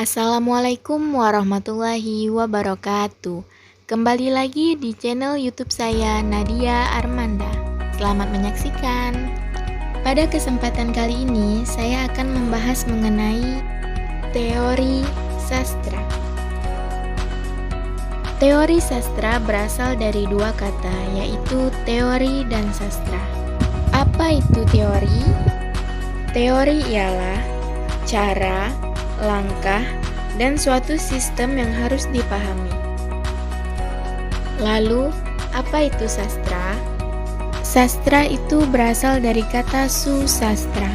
Assalamualaikum warahmatullahi wabarakatuh. Kembali lagi di channel YouTube saya, Nadia Armanda. Selamat menyaksikan. Pada kesempatan kali ini, saya akan membahas mengenai teori sastra. Teori sastra berasal dari dua kata, yaitu teori dan sastra. Apa itu teori? Teori ialah cara, langkah, dan suatu sistem yang harus dipahami. Lalu, apa itu sastra? Sastra itu berasal dari kata susastra,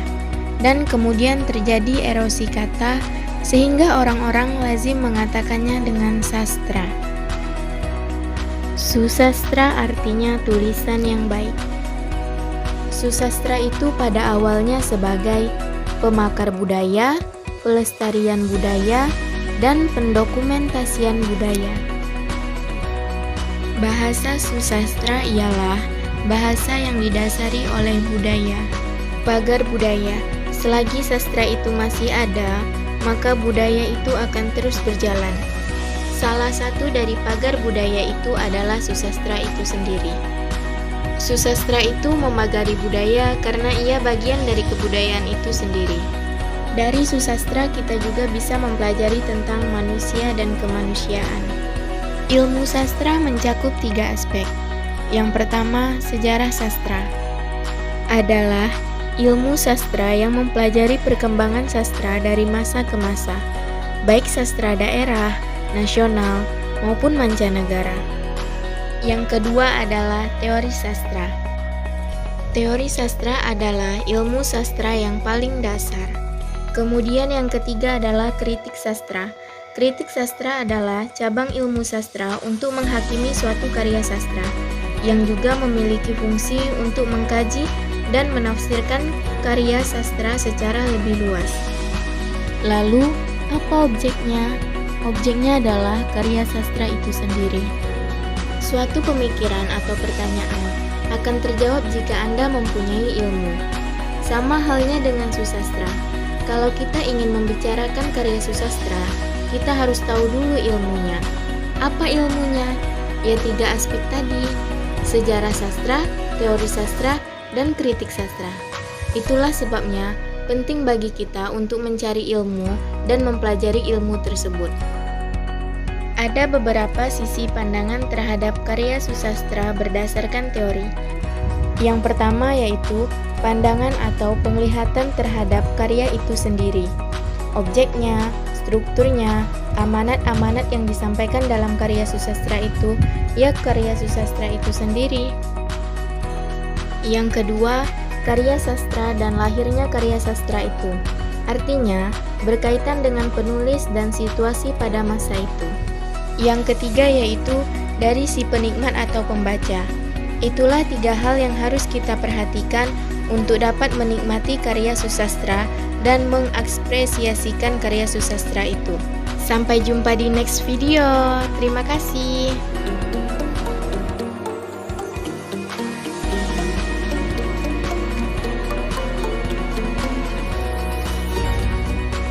dan kemudian terjadi erosi kata sehingga orang-orang lazim mengatakannya dengan sastra. Susastra artinya tulisan yang baik. Susastra itu pada awalnya sebagai pemakar budaya, pelestarian budaya, dan pendokumentasian budaya. Bahasa susastra ialah bahasa yang didasari oleh budaya. Pagar budaya, selagi sastra itu masih ada, maka budaya itu akan terus berjalan. Salah satu dari pagar budaya itu adalah susastra itu sendiri. Susastra itu memagari budaya karena ia bagian dari kebudayaan itu sendiri. Dari susastra kita juga bisa mempelajari tentang manusia dan kemanusiaan. Ilmu sastra mencakup 3 aspek. Yang pertama, sejarah sastra. Adalah ilmu sastra yang mempelajari perkembangan sastra dari masa ke masa, baik sastra daerah, nasional, maupun mancanegara. Yang kedua adalah teori sastra. Teori sastra adalah ilmu sastra yang paling dasar. Kemudian yang ketiga adalah kritik sastra. Kritik sastra adalah cabang ilmu sastra untuk menghakimi suatu karya sastra, yang juga memiliki fungsi untuk mengkaji dan menafsirkan karya sastra secara lebih luas. Lalu, apa objeknya? Objeknya adalah karya sastra itu sendiri. Suatu pemikiran atau pertanyaan akan terjawab jika Anda mempunyai ilmu. Sama halnya dengan susastra. Kalau kita ingin membicarakan karya susastra, kita harus tahu dulu ilmunya. Apa ilmunya? Ya 3 aspek tadi: sejarah sastra, teori sastra, dan kritik sastra. Itulah sebabnya penting bagi kita untuk mencari ilmu dan mempelajari ilmu tersebut. Ada beberapa sisi pandangan terhadap karya susastra berdasarkan teori. Yang pertama yaitu pandangan atau penglihatan terhadap karya itu sendiri. Objeknya, strukturnya, amanat-amanat yang disampaikan dalam karya susastra itu, ya karya susastra itu sendiri. Yang kedua, karya sastra dan lahirnya karya sastra itu. Artinya, berkaitan dengan penulis dan situasi pada masa itu. Yang ketiga yaitu dari si penikmat atau pembaca. Itulah 3 hal yang harus kita perhatikan untuk dapat menikmati karya susastra dan mengapresiasikan karya susastra itu. Sampai jumpa di next video. Terima kasih.